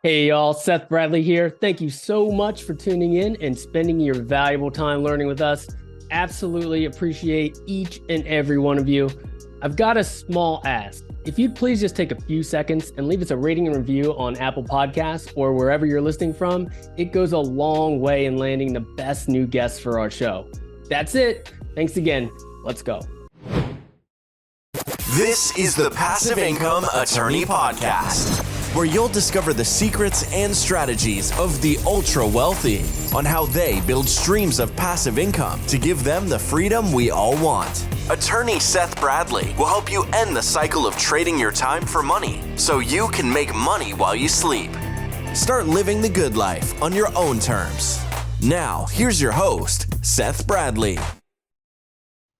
Hey y'all, Seth Bradley here. Thank you so much for tuning in and spending your valuable time learning with us. Absolutely appreciate each and every one of you. I've got a small ask. If you'd please just take a few seconds and leave us a rating and review on Apple Podcasts or wherever you're listening from, it goes a long way in landing the best new guests for our show. That's it. Thanks again. Let's go. This is the Passive Income Attorney Podcast, where you'll discover the secrets and strategies of the ultra wealthy on how they build streams of passive income to give them the freedom we all want. Attorney Seth Bradley will help you end the cycle of trading your time for money so you can make money while you sleep. Start living the good life on your own terms. Now, here's your host, Seth Bradley.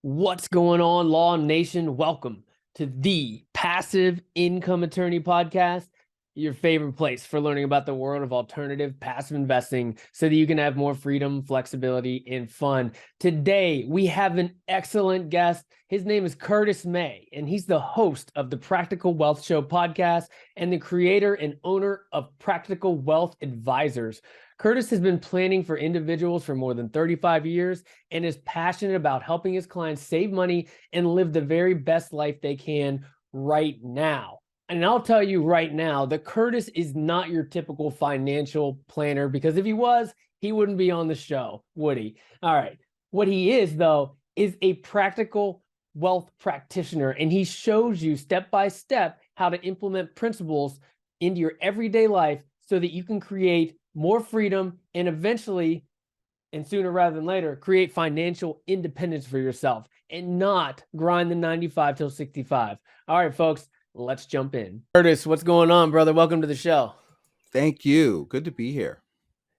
What's going on, Law Nation? Welcome to the Passive Income Attorney Podcast, your favorite place for learning about the world of alternative passive investing so that you can have more freedom, flexibility, and fun. Today, we have an excellent guest. His name is Curtis May, and he's the host of the Practical Wealth Show podcast and the creator and owner of Practical Wealth Advisors. Curtis has been planning for individuals for more than 35 years and is passionate about helping his clients save money and live the very best life they can right now. And I'll tell you right now that Curtis is not your typical financial planner, because if he was, he wouldn't be on the show, would he? All right. What he is, though, is a practical wealth practitioner, and he shows you step by step how to implement principles into your everyday life so that you can create more freedom and eventually, and sooner rather than later, create financial independence for yourself and not grind the 95 till 65. All right, folks, let's jump in. Curtis, what's going on, brother? Welcome to the show. Thank you. Good to be here.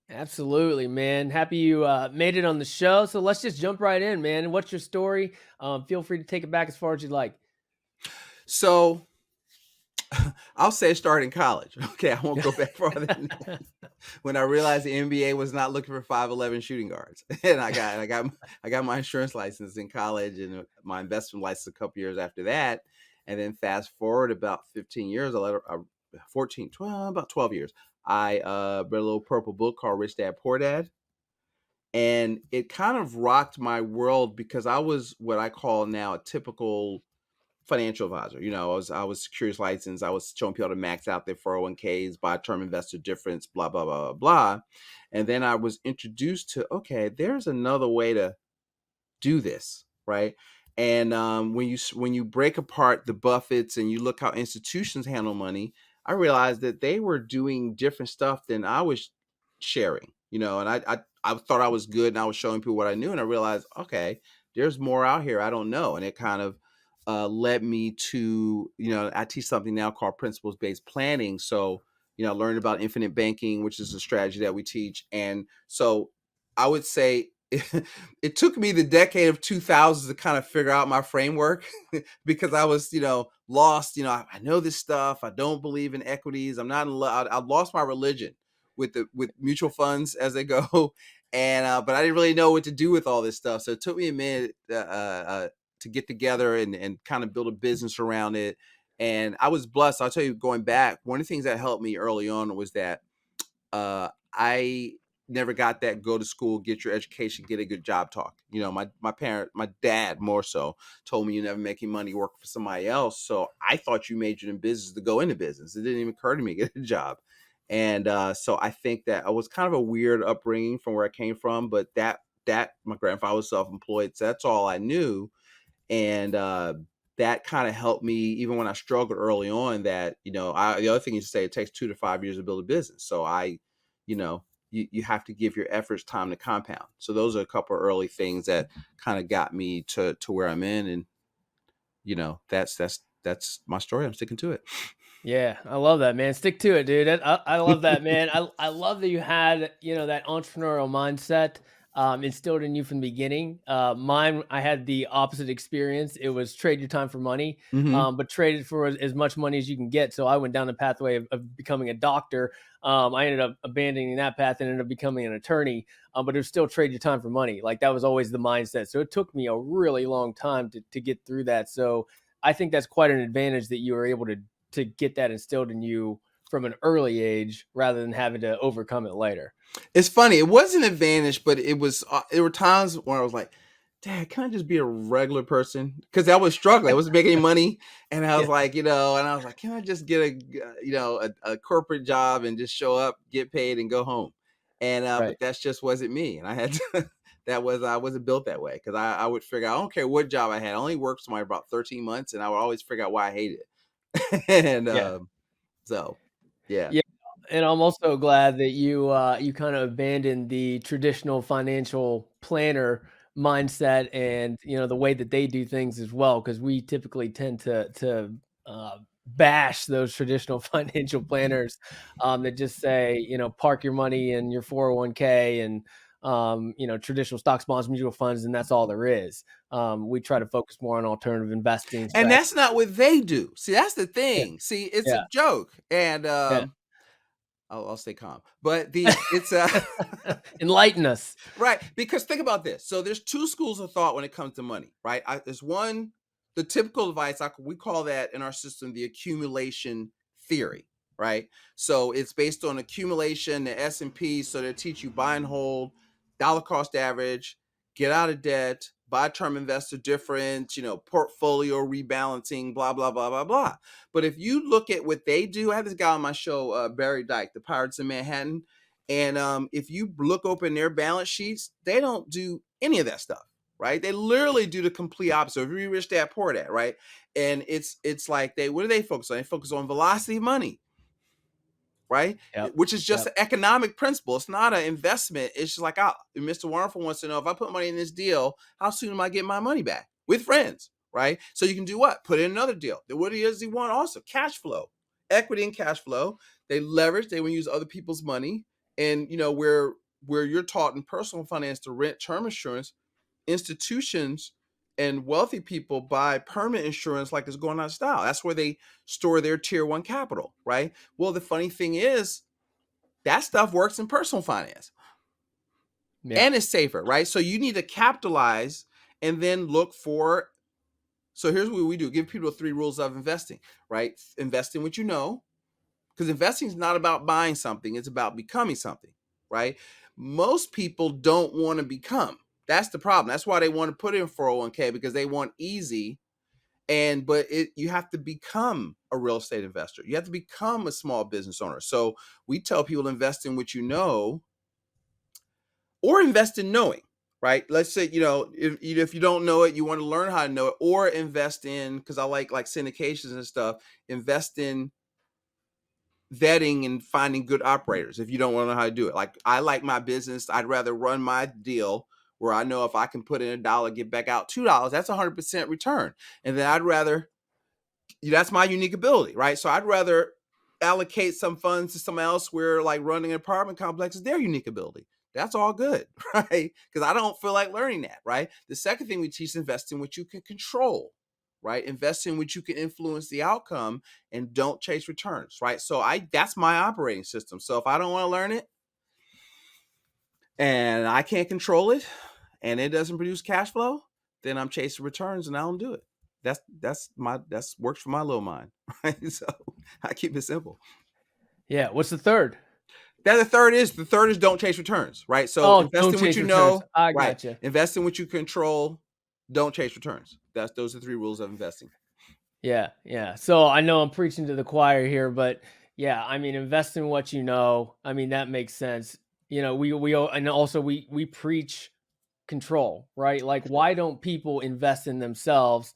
Absolutely, man. Happy you made it on the show. So let's just jump right in, man. What's your story? Feel free to take it back as far as you'd like. So I'll say start in college. Okay, I won't go back farther than that. When I realized the NBA was not looking for 5'11" shooting guards, and I got my insurance license in college and my investment license a couple years after that, and then fast forward about 15 years, about 12 years, I read a little purple book called Rich Dad Poor Dad, and it kind of rocked my world because I was what I call now a typical financial advisor. I was securities licensed. I was showing people how to max out their 401ks, buy term investor difference, blah, blah, blah, blah, blah. And then I was introduced to, okay, there's another way to do this, right? And when you break apart the Buffetts and you look how institutions handle money, I realized that they were doing different stuff than I was sharing, and I thought I was good and I was showing people what I knew. And I realized, okay, there's more out here I don't know. And it kind of led me to, I teach something now called principles-based planning. So, I learned about infinite banking, which is a strategy that we teach. And so I would say it took me the decade of 2000s to kind of figure out my framework because I was, lost. I know this stuff. I don't believe in equities. I'm not in love. I lost my religion with mutual funds as they go. And, but I didn't really know what to do with all this stuff. So it took me a minute, to get together and kind of build a business around it. And I was blessed. I'll tell you, going back, one of the things that helped me early on was that I never got that go to school, get your education, get a good job talk. My dad more so told me, you never making money working for somebody else. So I thought you majored in business to go into business. It didn't even occur to me to get a job. And so I think that I was kind of a weird upbringing from where I came from, but that my grandfather was self-employed. So that's all I knew. And that kind of helped me even when I struggled early on. That the other thing is to say it takes 2 to 5 years to build a business. So you have to give your efforts time to compound. So those are a couple of early things that kind of got me to where I'm in, and that's my story. I'm sticking to it. Yeah, I love that, man. Stick to it, dude. I love that, man. I love that you had, that entrepreneurial mindset instilled in you from the beginning. Mine, I had the opposite experience. It was trade your time for money, but trade it for as much money as you can get. So I went down the pathway of becoming a doctor. I ended up abandoning that path and ended up becoming an attorney, but it was still trade your time for money. Like that was always the mindset. So it took me a really long time to get through that. So I think that's quite an advantage that you were able to get that instilled in you from an early age rather than having to overcome it later. It's funny. It was an advantage, but it was. There were times when I was like, "Dad, can I just be a regular person?" Because I was struggling. I wasn't making any money, and I was Yeah. like, can I just get a corporate job and just show up, get paid, and go home? And Right. but that's just wasn't me, and I had to. I wasn't built that way because I would figure I don't care what job I had. I only worked for about 13 months, and I would always figure out why I hated it. and Yeah. so, yeah. Yeah. And I'm also glad that you kind of abandoned the traditional financial planner mindset and the way that they do things as well, because we typically tend to bash those traditional financial planners that just say park your money in your 401k and traditional stocks, bonds, mutual funds, and that's all there is. We try to focus more on alternative investing And strategies. that's not what they do. See, that's the Yeah, thing. See, it's a yeah, joke, and yeah. I'll stay calm. But it's Enlighten us. right, because think about this. So there's two schools of thought when it comes to money, right? There's one, the typical advice, we call that in our system the accumulation theory, right? So it's based on accumulation, the S&P. So they teach you buy and hold, dollar cost average, get out of debt, buy term investor difference, portfolio rebalancing, blah, blah, blah, blah, blah. But if you look at what they do, I had this guy on my show, Barry Dyke, the Pirates of Manhattan. And if you look open their balance sheets, they don't do any of that stuff, right? They literally do the complete opposite. If you rich dad, poor dad, right? And it's like what do they focus on? They focus on velocity of money, right? Yep. Which is just Yep. an economic principle. It's not an investment. It's just like, Mr. Wonderful wants to know, if I put money in this deal, how soon am I getting my money back with friends, right? So you can do what? Put in another deal. Then what does he want also? Cash flow, equity and cash flow. They leverage. They will use other people's money. And where you're taught in personal finance to rent term insurance, institutions and wealthy people buy permanent insurance like it's going out of style. That's where they store their tier one capital, right? Well, the funny thing is that stuff works in personal finance and it's safer, right? So you need to capitalize and then look for. So here's what we do: give people 3 rules of investing, right? Invest in what you know, because investing is not about buying something, it's about becoming something, right? Most people don't want to become. That's the problem. That's why they want to put in 401k, because they want easy. But you have to become a real estate investor. You have to become a small business owner. So we tell people invest in what you know, or invest in knowing, right? Let's say, if you don't know it, you want to learn how to know it, or invest in, because I like syndications and stuff, invest in vetting and finding good operators if you don't want to know how to do it. Like, I like my business, I'd rather run my deal where I know if I can put in $1, get back out $2, that's 100% return. And then I'd rather, that's my unique ability, right? So I'd rather allocate some funds to someone else where, like, running an apartment complex is their unique ability. That's all good, right? Because I don't feel like learning that, right? The second thing we teach is invest in what you can control, right? Invest in which you can influence the outcome, and don't chase returns, right? So that's my operating system. So if I don't want to learn it and I can't control it and it doesn't produce cash flow, then I'm chasing returns and I don't do it. That's works for my little mind, right? So I keep it simple. Yeah. What's the third? The third is don't chase returns, right? So Oh, invest don't in what chase you returns. know, I right? gotcha. Invest in what you control. Don't chase returns. Those are 3 rules of investing. Yeah, yeah. So I know I'm preaching to the choir here, but yeah, I mean, invest in what you know. I mean, that makes sense. And also we preach control, right? Like, why don't people invest in themselves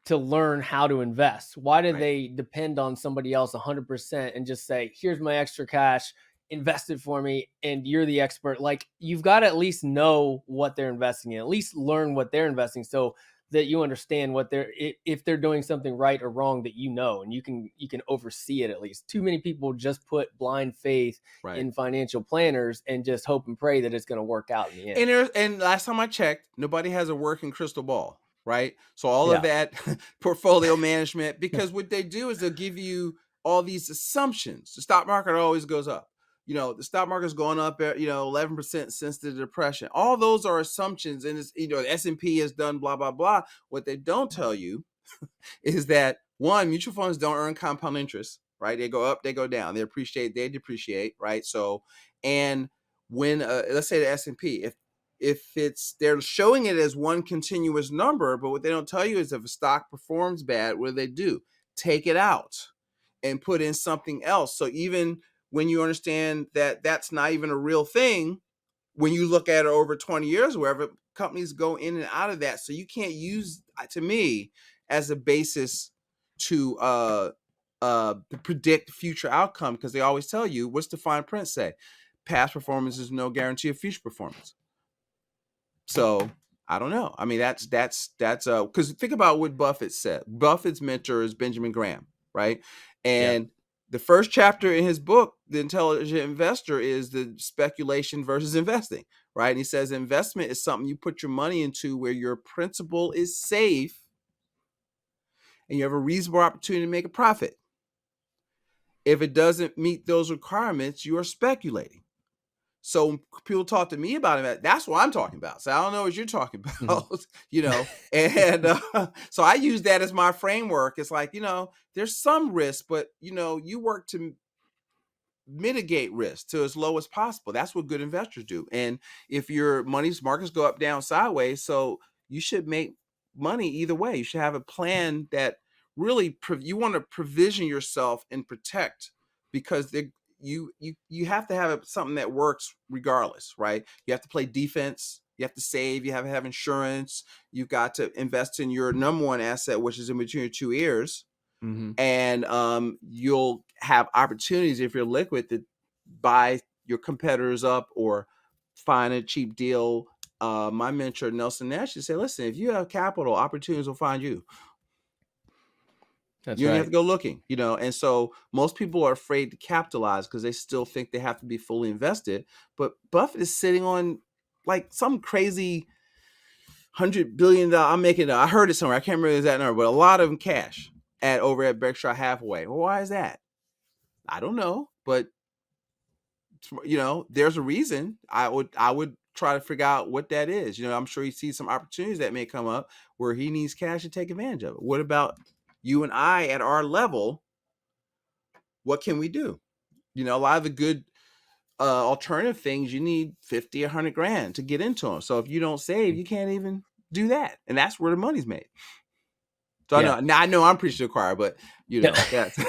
to learn how to invest? Why do Right. they depend on somebody else 100% and just say, here's my extra cash, invest it for me, and you're the expert? Like, you've got to at least know what they're investing in, at least learn what they're investing, so that you understand what if they're doing something right or wrong, that and you can oversee it. At least too many people just put blind faith Right. in financial planners and just hope and pray that it's going to work out in the end. And last time I checked, nobody has a working crystal ball, right? So all of Yeah. that portfolio management, because what they do is they'll give you all these assumptions. The stock market always goes up. The stock market's going up at 11% since the depression. All those are assumptions, and it's the S&P has done blah blah blah. What they don't tell you is that, one, mutual funds don't earn compound interest. right? They go up, they go down. They appreciate, they depreciate, right? So, and when let's say the S&P, if they're showing it as one continuous number, but what they don't tell you is if a stock performs bad, what do? Take it out and put in something else. So even when you understand that that's not even a real thing, when you look at it over 20 years, wherever companies go in and out of that. So you can't use, to me, as a basis to predict future outcome, because they always tell you, what's the fine print say? Past performance is no guarantee of future performance. So I don't know. I mean, that's because think about what Buffett said. Buffett's mentor is Benjamin Graham, right? And the first chapter in his book, The Intelligent Investor, is the speculation versus investing, right? And he says investment is something you put your money into where your principal is safe and you have a reasonable opportunity to make a profit. If it doesn't meet those requirements, you are speculating. So when people talk to me about it, that's what I'm talking about. So I don't know what you're talking about, you know, and so I use that as my framework. It's like, you know, there's some risk, but, you know, you work to mitigate risk to as low as possible. That's what good investors do. And if your money's markets go up, down, sideways, so you should make money either way. You should have a plan that really you want to provision yourself and protect, because you have to have something that works regardless, right? You have to play defense. You have to save. You have to have insurance. You've got to invest in your number one asset, which is in between your two ears. And you'll have opportunities, if you're liquid, to buy your competitors up or find a cheap deal. My mentor, Nelson Nash, would say, listen, if you have capital, opportunities will find you. That's you don't right. have to go looking, you know. And so most people are afraid to capitalize because they still think they have to be fully invested. But Buffett is sitting on like some crazy $100 billion. I'm making it. I heard it somewhere. I can't remember the exact number, but a lot of them cash over at Berkshire Hathaway. Well, why is that? I don't know, but you know, there's a reason. I would try to figure out what that is. You know, I'm sure he sees some opportunities that may come up where he needs cash to take advantage of it. What about you and I at our level? What can we do? You know, a lot of the good alternative things, you need 50, 100 grand to get into them. So if you don't save, you can't even do that. And that's where the money's made. So I know I'm preaching to the choir, but you know, that's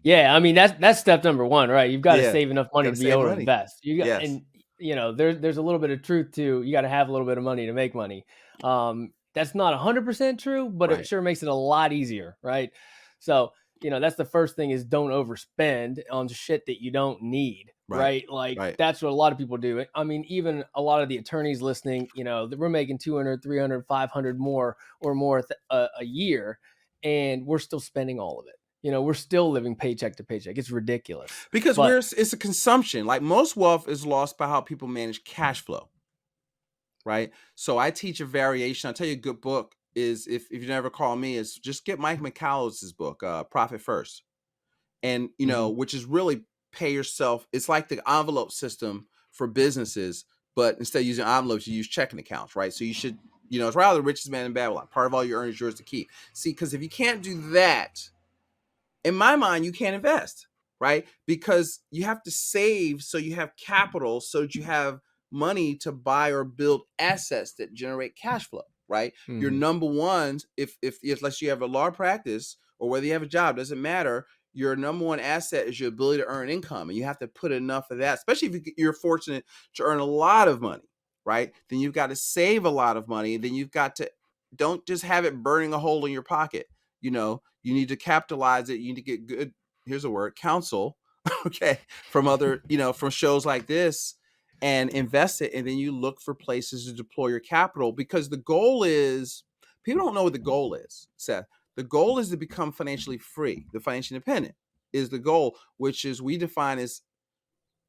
yeah. I mean, that's step number one, right? You've got to save enough money to be able to invest. You got, and you know, there's a little bit of truth to, you got to have a little bit of money to make money. That's not 100% true, but it sure makes it a lot easier, right? So, you know, that's the first thing, is don't overspend on shit that you don't need. Right. Like that's what a lot of people do. I mean, even a lot of the attorneys listening, you know, we're making 200, 300, 500 more a year, and we're still spending all of it. You know, we're still living paycheck to paycheck. It's ridiculous. Because it's a consumption. Like most wealth is lost by how people manage cash flow. Right. So I teach a variation. I'll tell you a good book is, if you never call me, is just get Mike McCallow's book, Profit First. And, you know, which is really pay yourself. It's like the envelope system for businesses, but instead of using envelopes, you use checking accounts, right? So you should, you know, it's rather the richest man in Babylon. Part of all you earn is yours to keep. See, because if you can't do that, in my mind, you can't invest, right? Because you have to save so you have capital, so that you have money to buy or build assets that generate cash flow, right? Your number one, if unless you have a law practice or whether you have a job, doesn't matter. Your number one asset is your ability to earn income, and you have to put enough of that, especially if you're fortunate to earn a lot of money, right? Then you've got to save a lot of money. Then you've got to, don't just have it burning a hole in your pocket. You know, you need to capitalize it. You need to get good, here's a word, counsel, okay, from other, you know, from shows like this, and invest it. And then you look for places to deploy your capital, because the goal is, people don't know what the goal is, Seth. The goal is to become financially free. The financially independent is the goal, which is we define as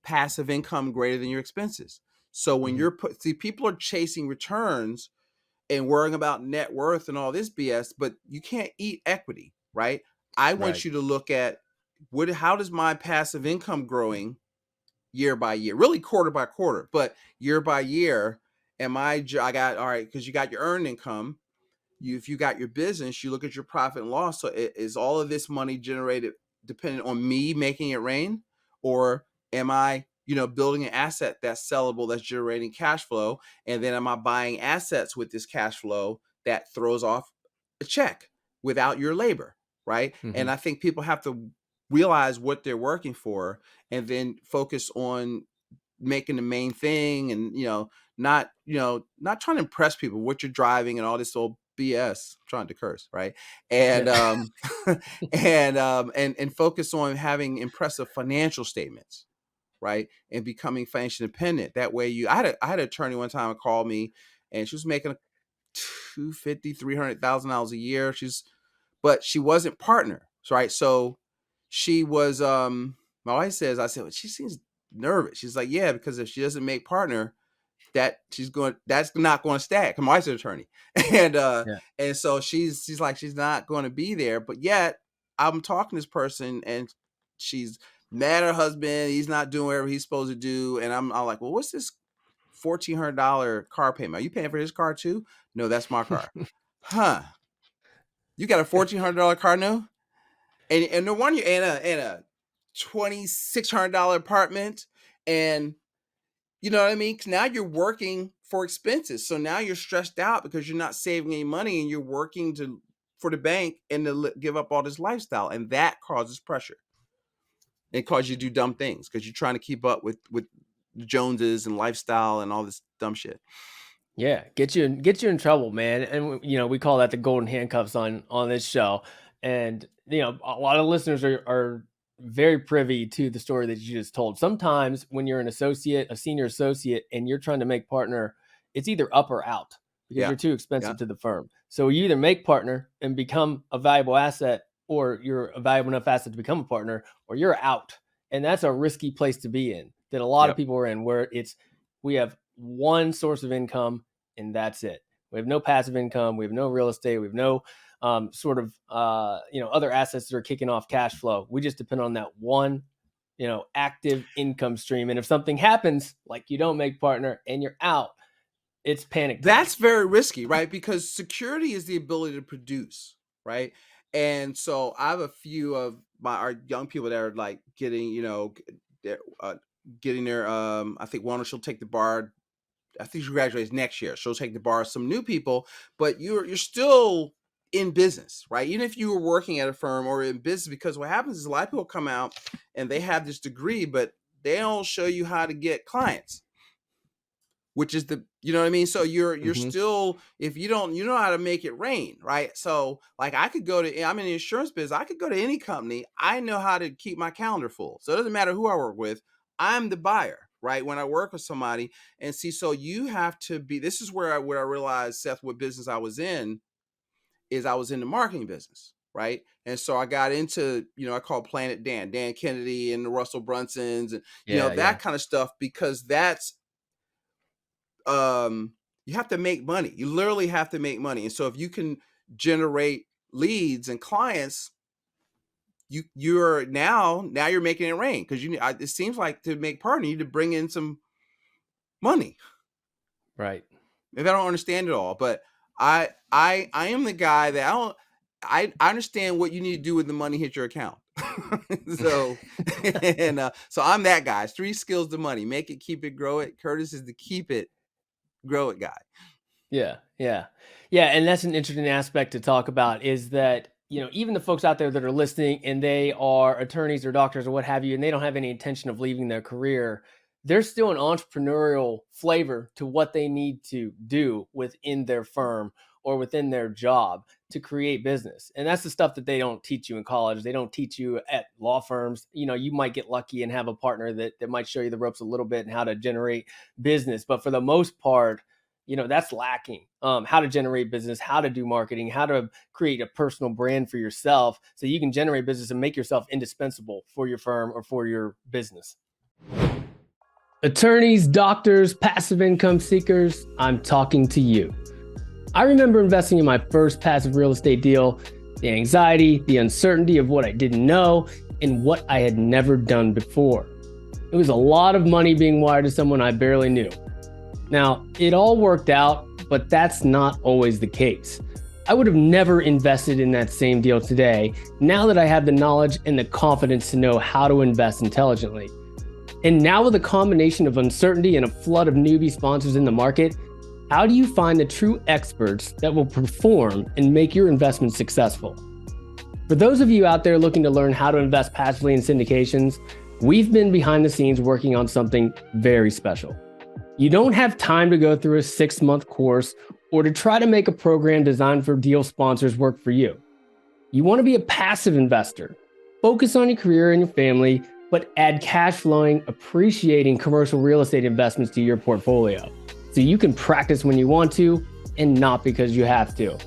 passive income greater than your expenses. So when you're people are chasing returns and worrying about net worth and all this BS, but you can't eat equity, right? I want you to look at how does my passive income growing year by year, really quarter by quarter, but year by year. I got, all right, because you got your earned income. if you got your business, you look at your profit and loss. So is all of this money generated dependent on me making it rain, or am I, building an asset that's sellable, that's generating cash flow, and then am I buying assets with this cash flow that throws off a check without your labor, right? And I think people have to realize what they're working for, and then focus on making the main thing, and not trying to impress people what you're driving and all this old BS. I'm trying to curse, right? And and focus on having impressive financial statements, right? And becoming financially independent. That way I had an attorney one time call me, and she was making $250,000-$300,000 a year. But she wasn't partner, right? So she was my wife says, I said, well, she seems nervous. She's like, yeah, because if she doesn't make partner, that's not going to stack. My wife's an attorney. And so she's like, she's not going to be there. But yet I'm talking to this person, and she's mad at her husband. He's not doing whatever he's supposed to do. And I'm like, well, what's this $1,400 car payment? Are you paying for his car too? No, that's my car. Huh? You got a $1,400 car now? And no wonder you're in a $2,600 apartment, and you know what I mean? 'Cause now you're working for expenses. So now you're stressed out because you're not saving any money, and you're working for the bank and to give up all this lifestyle, and that causes pressure. It causes you to do dumb things because you're trying to keep up with the Joneses and lifestyle and all this dumb shit. Yeah, get you in trouble, man. And we call that the golden handcuffs on this show. And a lot of listeners are very privy to the story that you just told. Sometimes when you're a senior associate, and you're trying to make partner, it's either up or out because you're too expensive to the firm. So you either make partner and become a valuable asset, or you're a valuable enough asset to become a partner, or you're out. And that's a risky place to be in, that a lot of people are in, where we have one source of income and that's it. We have no passive income. We have no real estate. We have no other assets that are kicking off cash flow. We just depend on that one, active income stream. And if something happens, like you don't make partner and you're out, it's panic time. That's very risky, right? Because security is the ability to produce, right? And so I have a few of our young people that are like getting their, I think one she'll take the bar. I think she graduates next year. She'll take the bar. Some new people, but you're still in business, right? Even if you were working at a firm or in business, because what happens is a lot of people come out and they have this degree, but they don't show you how to get clients, which is you know what I mean? So you're still, if you know how to make it rain, right? So like I'm in the insurance business. I could go to any company. I know how to keep my calendar full. So it doesn't matter who I work with. I'm the buyer. Right. When I work with somebody, and see, so you have to be, this is where I realized, Seth, what business I was in, is I was in the marketing business. Right. And so I got into, I call Planet Dan Kennedy and the Russell Brunsons and, that kind of stuff, because that's, you have to make money. You literally have to make money. And so if you can generate leads and clients, you're now you're making it rain, because it seems like to make partner, you need to bring in some money, right? Maybe I don't understand it all, but I am the guy that I understand what you need to do when the money hits your account. So so I'm that guy. It's 3 skills to money: make it, keep it, grow it. Curtis is the keep it, grow it guy. Yeah, and that's an interesting aspect to talk about, is that even the folks out there that are listening and they are attorneys or doctors or what have you, and they don't have any intention of leaving their career, there's still an entrepreneurial flavor to what they need to do within their firm or within their job to create business. And that's the stuff that they don't teach you in college. They don't teach you at law firms. You might get lucky and have a partner that might show you the ropes a little bit and how to generate business. But for the most part, that's lacking. How to generate business, how to do marketing, how to create a personal brand for yourself so you can generate business and make yourself indispensable for your firm or for your business. Attorneys, doctors, passive income seekers, I'm talking to you. I remember investing in my first passive real estate deal, the anxiety, the uncertainty of what I didn't know, and what I had never done before. It was a lot of money being wired to someone I barely knew. Now, it all worked out, but that's not always the case. I would have never invested in that same deal today now that I have the knowledge and the confidence to know how to invest intelligently. And now with a combination of uncertainty and a flood of newbie sponsors in the market, how do you find the true experts that will perform and make your investment successful? For those of you out there looking to learn how to invest passively in syndications, we've been behind the scenes working on something very special. You don't have time to go through a 6-month course or to try to make a program designed for deal sponsors work for you. You want to be a passive investor. Focus on your career and your family, but add cash flowing, appreciating commercial real estate investments to your portfolio so you can practice when you want to and not because you have to.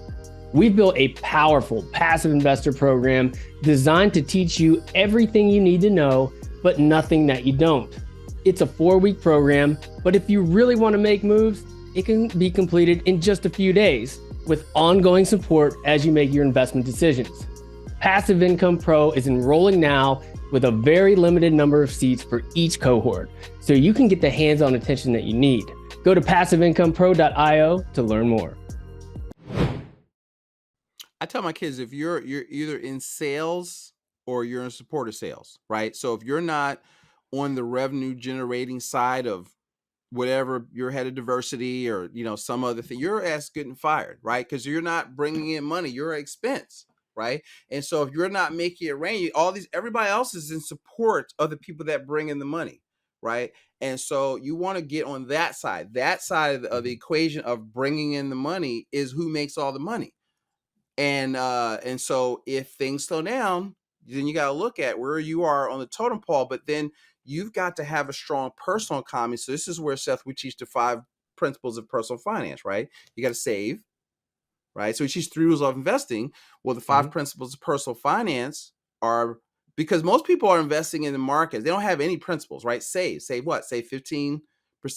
We've built a powerful passive investor program designed to teach you everything you need to know, but nothing that you don't. It's a 4-week program, but if you really want to make moves, it can be completed in just a few days with ongoing support as you make your investment decisions. Passive Income Pro is enrolling now with a very limited number of seats for each cohort, so you can get the hands-on attention that you need. Go to passiveincomepro.io to learn more. I tell my kids, if you're either in sales or you're in support of sales, right? So if you're not on the revenue generating side of whatever, your head of diversity or some other thing, your ass getting fired, right? Because you're not bringing in money, you're an expense, right? And so if you're not making it rain, everybody else is in support of the people that bring in the money, right? And so you want to get on that side. That side of the equation of bringing in the money is who makes all the money. And so if things slow down, then you got to look at where you are on the totem pole, but then you've got to have a strong personal economy. So this is where, Seth, we teach the 5 principles of personal finance, right? You got to save, right? So we teach 3 rules of investing. Well, the 5 principles of personal finance are, because most people are investing in the market, they don't have any principles, right? Save what? Save 15%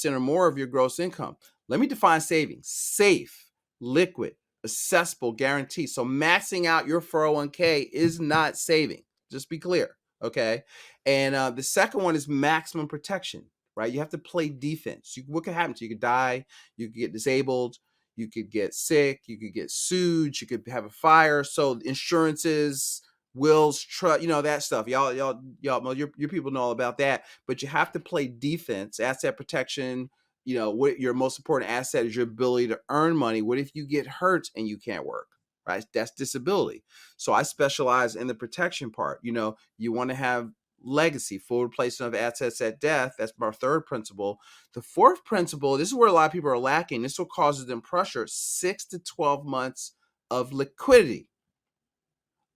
or more of your gross income. Let me define savings: safe, liquid, accessible, guaranteed. So maxing out your 401k is not saving. Just be clear. Okay. And the second one is maximum protection, right? You have to play defense. What could happen to you? You could die, you could get disabled, you could get sick, you could get sued, you could have a fire. So insurances, wills, trust, that stuff. Y'all, your people know all about that. But you have to play defense, asset protection. What your most important asset is your ability to earn money. What if you get hurt and you can't work? Right? That's disability. So I specialize in the protection part. You want to have legacy, full replacement of assets at death. That's my 3rd principle. The 4th principle, this is where a lot of people are lacking. This will cause them pressure: 6 to 12 months of liquidity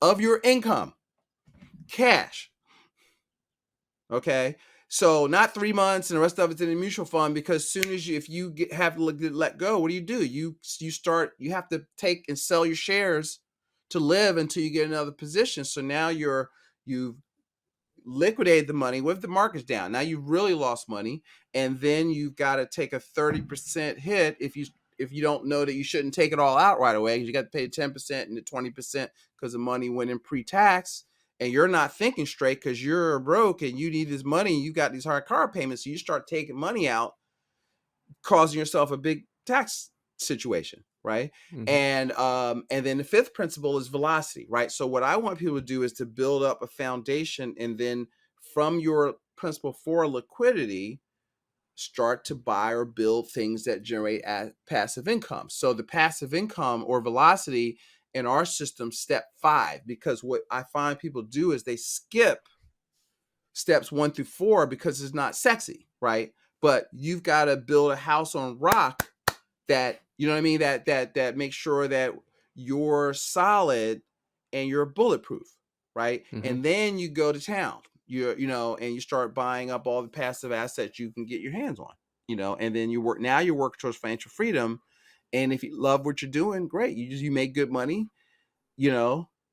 of your income, cash. Okay. So not 3 months and the rest of it's in a mutual fund, because as soon as if you have to let go, what do? You have to take and sell your shares to live until you get another position. So now you've liquidated the money. What if the market's down? Now you've really lost money, and then you've got to take a 30% hit if you don't know that you shouldn't take it all out right away, because you got to pay 10% and the 20% because the money went in pre-tax. And you're not thinking straight because you're broke and you need this money and you got these hard car payments. So you start taking money out, causing yourself a big tax situation, right? And then the 5th principle is velocity, right? So what I want people to do is to build up a foundation, and then from your principle 4, liquidity, start to buy or build things that generate passive income. So the passive income or velocity in our system, step 5, because what I find people do is they skip steps 1 through 4 because it's not sexy, right? But you've got to build a house on rock that, that makes sure that you're solid and you're bulletproof, right? And then you go to town, and you start buying up all the passive assets you can get your hands on, and then you work towards financial freedom. And if you love what you're doing, great. You make good money,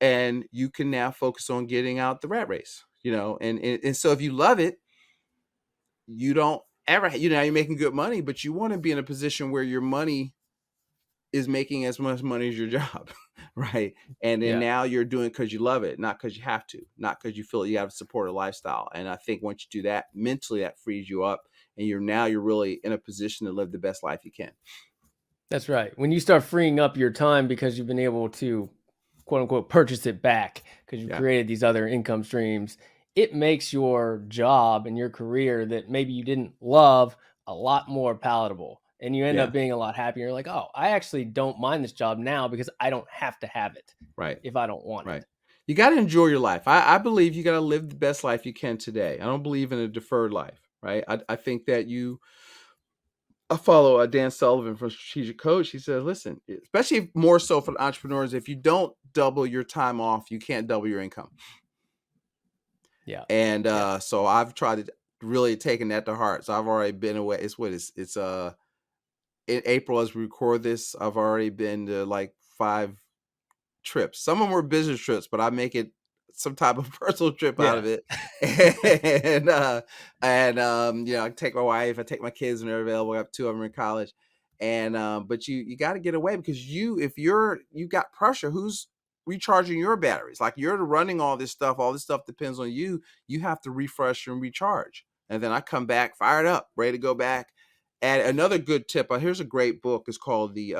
and you can now focus on getting out the rat race, and so if you love it, you don't ever, you're making good money, but you want to be in a position where your money is making as much money as your job, right? And then now you're doing it because you love it, not because you have to, not because you feel you have to support a lifestyle. And I think once you do that, mentally that frees you up, and you're really in a position to live the best life you can. That's right. When you start freeing up your time because you've been able to, quote unquote, purchase it back because you've Yeah, created these other income streams, it makes your job and your career that maybe you didn't love a lot more palatable. And you end yeah, up being a lot happier. Like, oh, I actually don't mind this job now because I don't have to have it right, if I don't want it. right. You got to enjoy your life. I believe you got to live the best life you can today. I don't believe in a deferred life, right? I think that I follow Dan Sullivan from Strategic Coach. He says, listen, especially more so for the entrepreneurs, if you don't double your time off, you can't double your income. Yeah. And Yeah. so I've tried to really taken that to heart. So I've already been away. It's in April as we record this, I've already been to like 5 trips. Some of them were business trips, but I make it some type of personal trip out Yeah. of it. And I take my wife, I take my kids when they're available. I have 2 of them in college. And but you got to get away because if you got pressure, who's recharging your batteries? Like you're running all this stuff depends on you. You have to refresh and recharge. And then I come back fired up, ready to go back. And another good tip, here's a great book. It's called the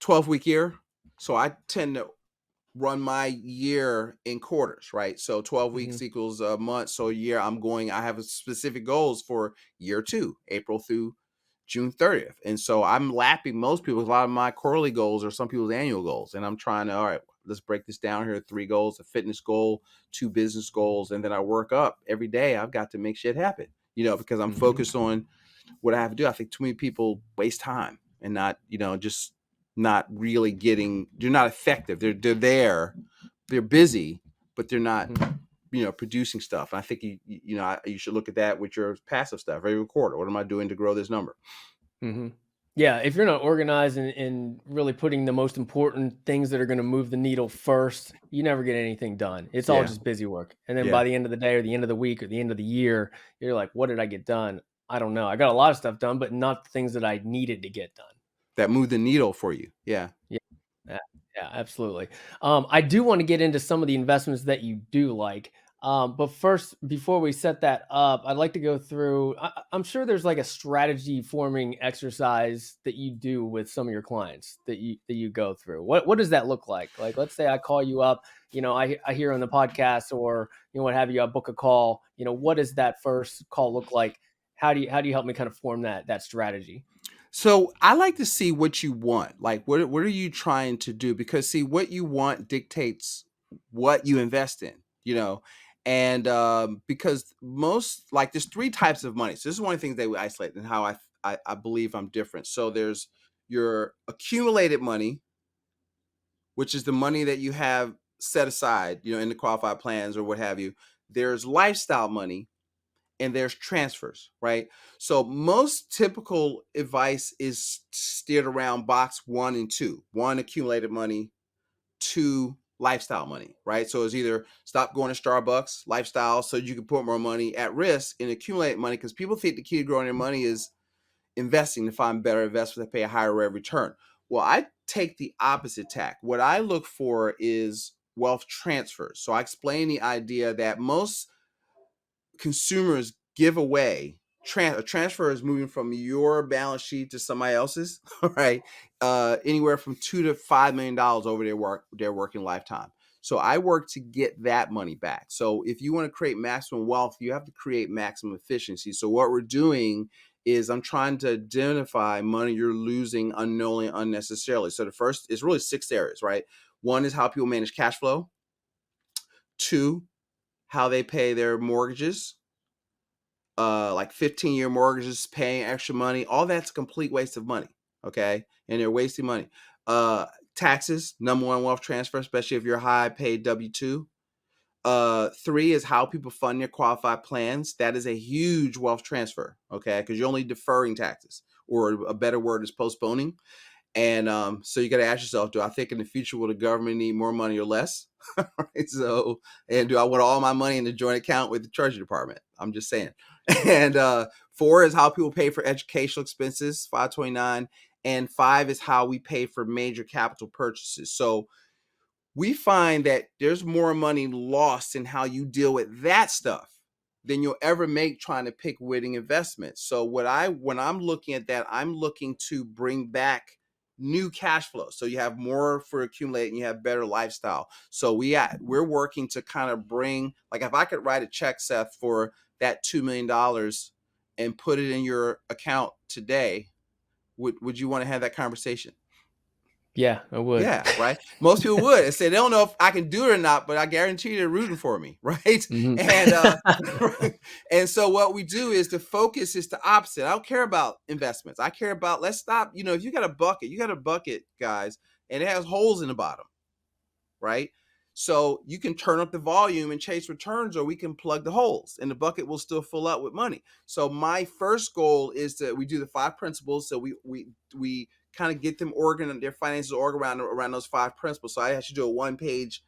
12-week year. So I tend to run my year in quarters, right? So 12 Hmm. weeks equals a month. So a year I have a specific goals for year 2, April through June 30th. And so I'm lapping most people. A lot of my quarterly goals are some people's annual goals. And I'm trying to, all right, let's break this down here. 3 goals, a fitness goal, 2 business goals. And then I work up every day. I've got to make shit happen, because I'm Hmm. focused on what I have to do. I think too many people waste time and not, just not really they're not effective. They're there, they're busy, but they're not, producing stuff. I think you should look at that with your passive stuff. Every quarter, what am I doing to grow this number? Hmm. Yeah, if you're not organized and really putting the most important things that are going to move the needle first, you never get anything done. It's all Yeah, just busy work. And then yeah. by the end of the day or the end of the week or the end of the year, you're like, what did I get done? I don't know. I got a lot of stuff done, but not the things that I needed to get done. That move the needle for you. Yeah. Yeah. Yeah, yeah, absolutely. I do want to get into some of the investments that you do like. But first, before we set that up, I'd like to go through. I'm sure there's like a strategy forming exercise that you do with some of your clients that you go through. What does that look like? Like, let's say I call you up. I hear on the podcast or what have you. I book a call. What does that first call look like? How do you help me kind of form that strategy? So I like to see what you want. Like, what are you trying to do? Because see, what you want dictates what you invest in. And because most like there's 3 types of money. So this is one of the things they would isolate and how I believe I'm different. So there's your accumulated money, which is the money that you have set aside, in the qualified plans or what have you. There's lifestyle money, and there's transfers, right? So most typical advice is steered around box 1 and 2. 1, accumulated money; 2, lifestyle money, right? So it's either stop going to Starbucks, lifestyle, so you can put more money at risk, and accumulate money because people think the key to growing their money is investing to find better investments that pay a higher rate of return. Well, I take the opposite tack. What I look for is wealth transfers. So I explain the idea that most consumers give away. A transfer is moving from your balance sheet to somebody else's, right? Anywhere from $2 to $5 million over their working lifetime. So I work to get that money back. So if you want to create maximum wealth, you have to create maximum efficiency. So what we're doing is I'm trying to identify money you're losing unknowingly, unnecessarily. So the first is really 6 areas, right? 1 is how people manage cash flow. 2, how they pay their mortgages. Like 15-year mortgages, paying extra money, all that's a complete waste of money. Okay. And they're wasting money. Taxes, number 1 wealth transfer, especially if you're high paid W-2. 3 is how people fund their qualified plans. That is a huge wealth transfer. Okay. Because you're only deferring taxes, or a better word is postponing. And so you got to ask yourself, do I think in the future will the government need more money or less? Right. So, and do I want all my money in the joint account with the Treasury Department? I'm just saying. And 4 is how people pay for educational expenses, 529. And 5 is how we pay for major capital purchases. So we find that there's more money lost in how you deal with that stuff than you'll ever make trying to pick winning investments. So when I'm looking at that, I'm looking to bring back new cash flow. So you have more for accumulating, you have better lifestyle. So we're working to kind of bring, like if I could write a check, Seth, for that $2 million and put it in your account today, would you want to have that conversation? Yeah, I would. Yeah, right. Most people would and say they don't know if I can do it or not, but I guarantee they're rooting for me, right? Mhm. And and so what we do is the focus is the opposite. I don't care about investments. I care about, let's stop. If you got a bucket, guys, and it has holes in the bottom, right? So you can turn up the volume and chase returns, or we can plug the holes and the bucket will still fill up with money. So my first goal is that we do the 5 principles. So we kind of get them organized, their finances organized around those 5 principles. So I actually do a 1-page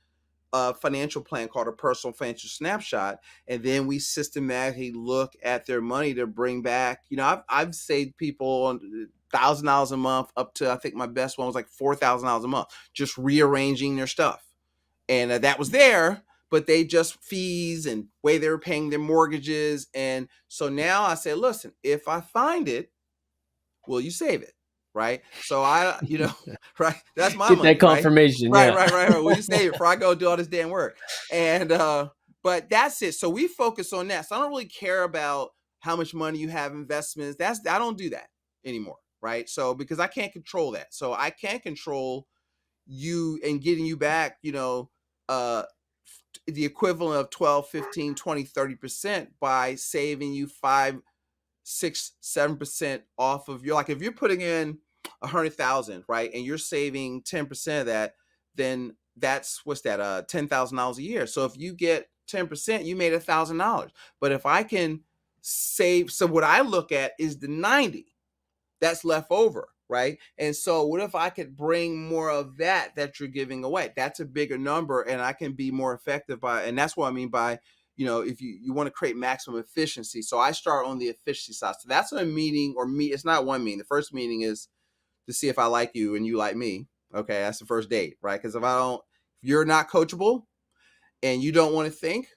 financial plan called a personal financial snapshot. And then we systematically look at their money to bring back, I've saved people $1,000 a month up to, I think my best one was like $4,000 a month, just rearranging their stuff. And that was there, but they just fees and way they were paying their mortgages. And so now I say, listen, if I find it, will you save it? Right. So right. That's my Get money. that confirmation. Right. Yeah. Right. Will you save it before I go do all this damn work? And, but that's it. So we focus on that. So I don't really care about how much money you have investments. I don't do that anymore. Right. So because I can't control that. So I can't control you and getting you back, the equivalent of 12, 15, 20, 30% by saving you 5, 6, 7% off of your, like if you're putting in 100,000, right, and you're saving 10% of that, then that's what's that, $10,000 a year. So if you get 10%, you made $1,000. But if I can save, so what I look at is the 90 that's left over, right? And so what if I could bring more of that you're giving away? That's a bigger number, and I can be more effective and that's what I mean by, if you want to create maximum efficiency. So I start on the efficiency side. So that's a meeting, it's not one meeting. The first meeting is to see if I like you and you like me. Okay, that's the first date, right? Because if you're not coachable and you don't want to think,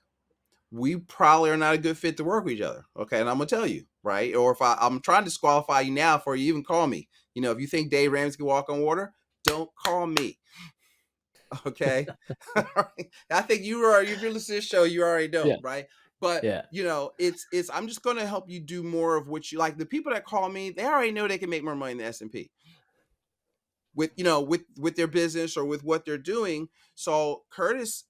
we probably are not a good fit to work with each other. Okay. And I'm going to tell you, right? Or if I'm trying to disqualify you now before you even call me, if you think Dave Ramsey can walk on water, don't call me. Okay. I think if you're listening to this show, you already know, Yeah. right? But Yeah. it's I'm just going to help you do more of what you like. The people that call me, they already know they can make more money than S&P with their business or with what they're doing. So Curtis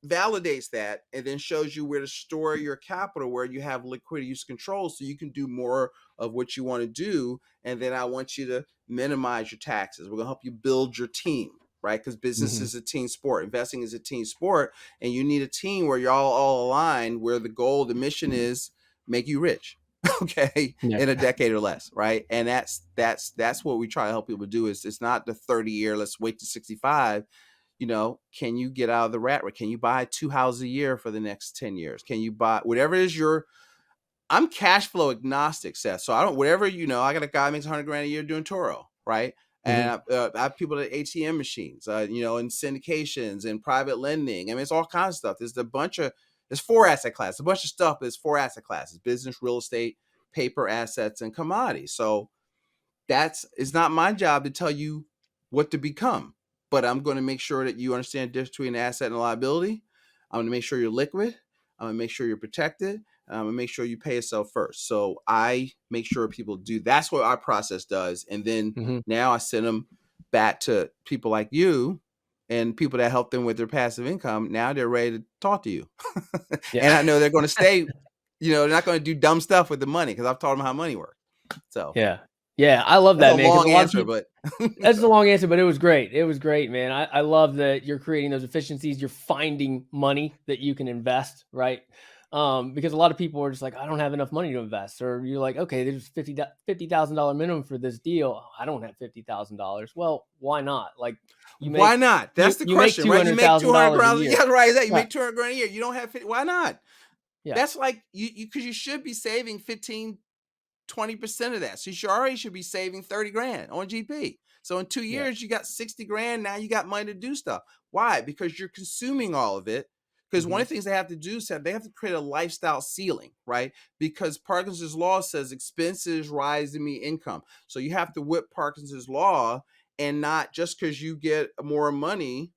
validates that and then shows you where to store your capital, where you have liquidity use control, so you can do more of what you want to do. And then I want you to minimize your taxes. We're gonna help you build your team, right? Because business is a team sport, investing is a team sport, and you need a team where you're all aligned, where the mission is make you rich. Okay. Yeah. In a decade or less, right? And that's what we try to help people do. Is it's not the 30-year, let's wait to 65. Can you get out of the rat race? Can you buy 2 houses a year for the next 10 years? Can you buy whatever it is I'm cash flow agnostic, Seth. So I don't, whatever, I got a guy who makes 100 grand a year doing Toro, right? And I have people at ATM machines, and syndications and private lending. I mean, it's all kinds of stuff. There's 4 asset classes, a bunch of stuff, but it's 4 asset classes: business, real estate, paper assets, and commodities. So it's not my job to tell you what to become, but I'm going to make sure that you understand the difference between an asset and a liability. I'm going to make sure you're liquid. I'm going to make sure you're protected. I'm going to make sure you pay yourself first. So I make sure people do. That's what our process does. And then now I send them back to people like you and people that help them with their passive income. Now they're ready to talk to you. Yeah. And I know they're going to stay, they're not going to do dumb stuff with the money because I've taught them how money works. So yeah, I love that, man. That's a long answer, but that's a long answer, but it was great. It was great, man. I love that you're creating those efficiencies. You're finding money that you can invest, right? Because a lot of people are just like, I don't have enough money to invest. Or you're like, okay, there's $50,000 minimum for this deal. I don't have $50,000. Well, why not? Like, why not? That's the question, right? You make $200,000. Yeah, right. You make $200 grand a year. You don't have 50. Why not? Yeah. That's like because you should be saving 15, 20% of that. So you already should be saving 30 grand on GP. So in 2 years, you got 60 grand. Now you got money to do stuff. Why? Because you're consuming all of it. Because one of the things they have to do is they have to create a lifestyle ceiling, right? Because Parkinson's law says expenses rise to meet income. So you have to whip Parkinson's law, and not just because you get more money,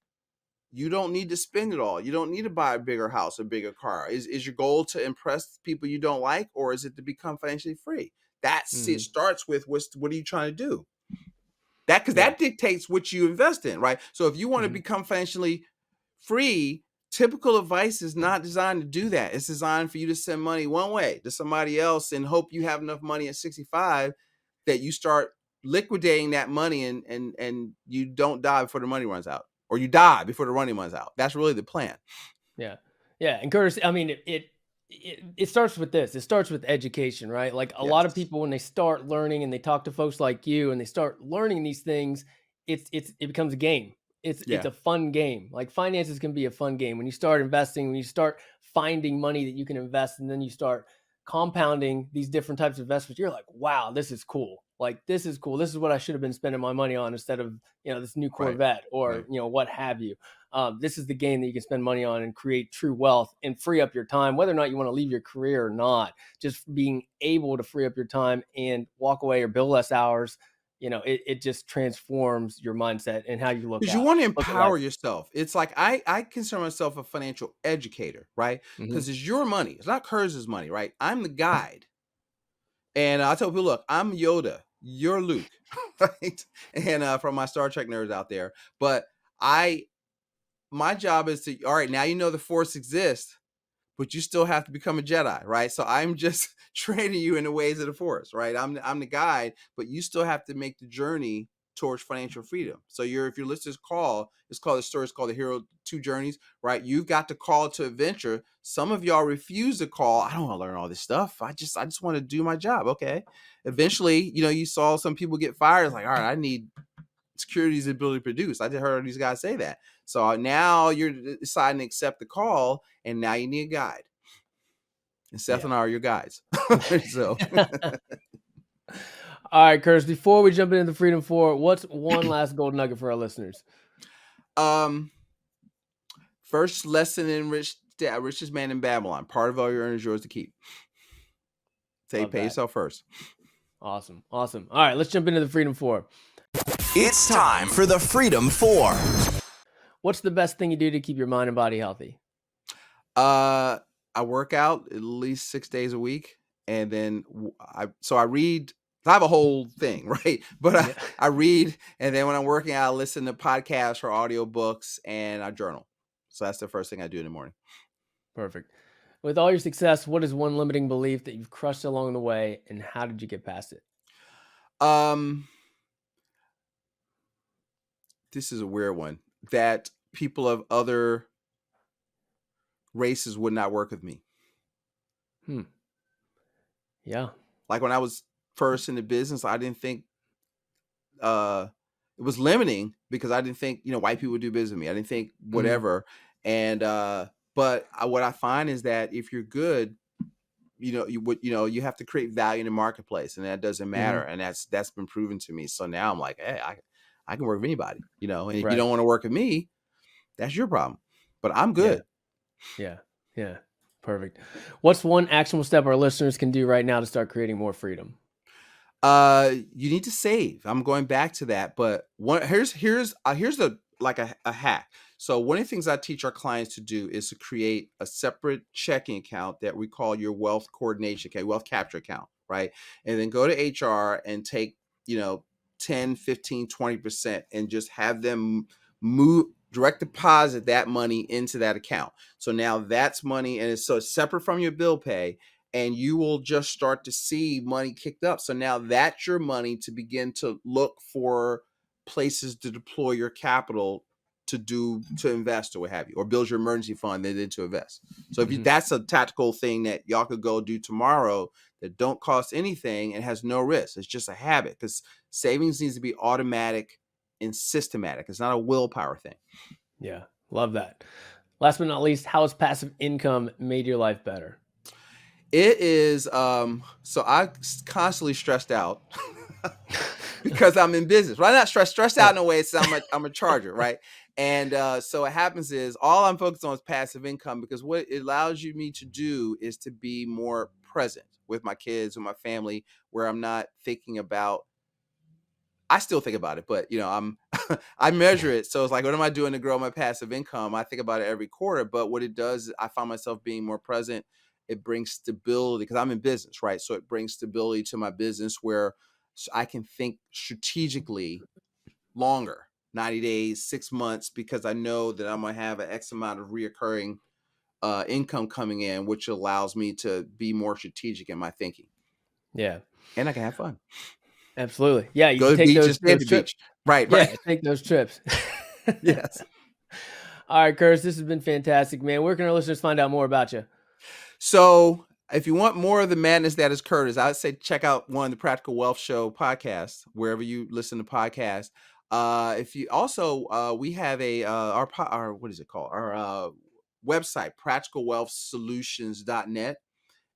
you don't need to spend it all. You don't need to buy a bigger house, a bigger car. Is your goal to impress people you don't like, or is it to become financially free? It starts with what are you trying to do? Because that dictates what you invest in, right? So if you want to become financially free, typical advice is not designed to do that. It's designed for you to send money one way to somebody else and hope you have enough money at 65 that you start liquidating that money and you don't die before the money runs out, or you die before the money runs out. That's really the plan. Yeah. Yeah. And Curtis, I mean, it starts with this. It starts with education, right? Like a lot of people, when they start learning and they talk to folks like you and they start learning these things, it becomes a game. It's a fun game. Like finances can be a fun game. When you start investing, when you start finding money that you can invest, and then you start compounding these different types of investments, you're like, wow, this is cool. Like, this is cool. This is what I should have been spending my money on instead of, this new Corvette or, what have you. This is the game that you can spend money on and create true wealth and free up your time, whether or not you want to leave your career or not. Just being able to free up your time and walk away or bill less hours, it just transforms your mindset and how you look. Because you want to empower yourself. It's like I consider myself a financial educator, right? Because it's your money. It's not Kurz's money, right? I'm the guide. And I tell people, look, I'm Yoda. You're Luke, right? And from my Star Trek nerds out there. But my job is to, all right, now you know the Force exists, but you still have to become a Jedi, right? So I'm just training you in the ways of the Force, right? I'm the guide, but you still have to make the journey towards financial freedom. So if your listeners call, the story is called The Hero 2 Journeys, right? You've got to call to adventure. Some of y'all refuse to call. I don't want to learn all this stuff. I just want to do my job. Okay. Eventually, you saw some people get fired. It's like, all right, I need security's ability to produce. I just heard these guys say that. So now you're deciding to accept the call, and now you need a guide. And Seth and I are your guides. So. All right, Curtis, before we jump into the Freedom 4, what's one last gold nugget for our listeners? First lesson in richest man in Babylon. Part of all your earnings is yours to keep. Pay yourself first. Awesome. All right, let's jump into the Freedom 4. It's time for the Freedom 4. What's the best thing you do to keep your mind and body healthy? I work out at least 6 days a week, and then I read. I have a whole thing, right? But I read, and then when I'm working out, I listen to podcasts or audiobooks, and I journal. So that's the first thing I do in the morning. Perfect. With all your success, what is one limiting belief that you've crushed along the way, and how did you get past it? This is a weird one. That people of other races would not work with me. Yeah. Like when I was first in the business, I didn't think it was limiting because I didn't think, white people would do business with me. I didn't think whatever. And, but what I find is that if you're good, you have to create value in the marketplace, and that doesn't matter. And that's been proven to me. So now I'm like, hey, I can work with anybody, and if you don't want to work with me, that's your problem, but I'm good. Yeah. Perfect. What's one actionable step our listeners can do right now to start creating more freedom? You need to save. I'm going back to that, but here's a hack. So one of the things I teach our clients to do is to create a separate checking account that we call your wealth coordination account, wealth capture account, right? And then go to HR and take, 10, 15, 20% and just have them direct deposit that money into that account. So now that's money, and it's separate from your bill pay, and you will just start to see money kicked up. So now that's your money to begin to look for places to deploy your capital to invest or what have you, or build your emergency fund and then to invest. So if that's a tactical thing that y'all could go do tomorrow that don't cost anything and has no risk. It's just a habit, because savings needs to be automatic and systematic. It's not a willpower thing. Yeah. Love that. Last but not least, how has passive income made your life better? It is, so I constantly stressed out because I'm in business, right? Not stressed out in a way. It's I'm a charger, right? And so what happens is all I'm focused on is passive income, because what it allows me to do is to be more present with my kids, with my family, where I'm not thinking about, I still think about it, but I'm I measure it. So it's like, what am I doing to grow my passive income? I think about it every quarter, but what it does is I find myself being more present. It brings stability, because I'm in business, right? So it brings stability to my business, where I can think strategically longer, 90 days, 6 months, because I know that I'm going to have an X amount of reoccurring income coming in, which allows me to be more strategic in my thinking. Yeah. And I can have fun. Absolutely. Yeah. You Go can to the take beach, those stay at the trips. beach. Right. Yeah. Take those trips. Yes. All right, Curtis, this has been fantastic, man. Where can our listeners find out more about you? So if you want more of the madness that is Curtis, I'd say check out one of the Practical Wealth Show podcasts, wherever you listen to podcasts. If you also, we have our what is it called? Our website, practicalwealthsolutions.net.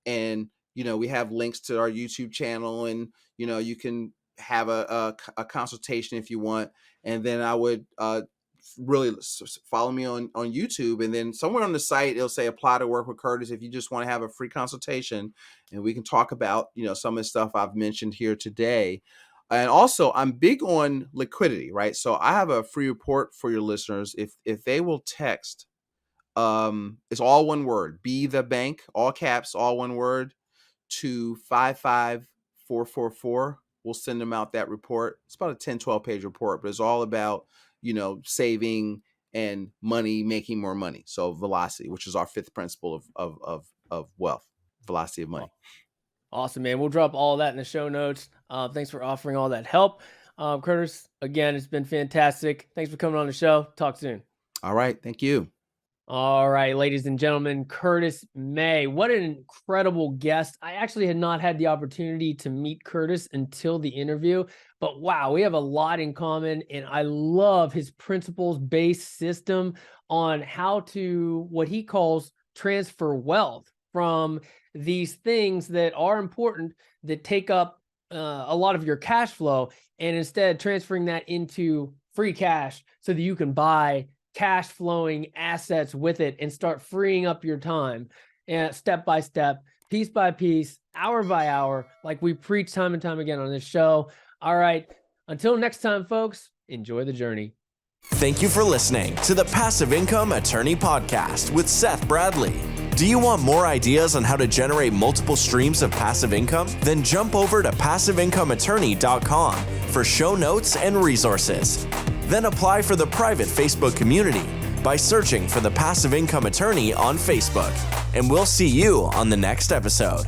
And, we have links to our YouTube channel, and, you can have a consultation if you want. And then I would really follow me on YouTube, and then somewhere on the site it'll say apply to work with Curtis if you just want to have a free consultation, and we can talk about some of the stuff I've mentioned here today. And also, I'm big on liquidity, right? So I have a free report for your listeners. If they will text, it's all one word, be the bank, all caps, all one word, to 55444. We'll send them out that report. It's about a 10-12 page report, but it's all about saving and money, making more money. So velocity, which is our fifth principle of wealth, velocity of money. Awesome, man. We'll drop all that in the show notes. Thanks for offering all that help. Curtis, again, it's been fantastic. Thanks for coming on the show. Talk soon. All right. Thank you. All right, ladies and gentlemen, Curtis May. What an incredible guest. I actually had not had the opportunity to meet Curtis until the interview, but wow, we have a lot in common, and I love his principles-based system on how to, what he calls, transfer wealth from these things that are important, that take up a lot of your cash flow, and instead transferring that into free cash so that you can buy cash flowing assets with it and start freeing up your time, and step by step, piece by piece, hour by hour, like we preach time and time again on this show. All right. Until next time, folks, enjoy the journey. Thank you for listening to the Passive Income Attorney Podcast with Seth Bradley. Do you want more ideas on how to generate multiple streams of passive income? Then jump over to passiveincomeattorney.com for show notes and resources. Then apply for the private Facebook community by searching for the Passive Income Attorney on Facebook. And we'll see you on the next episode.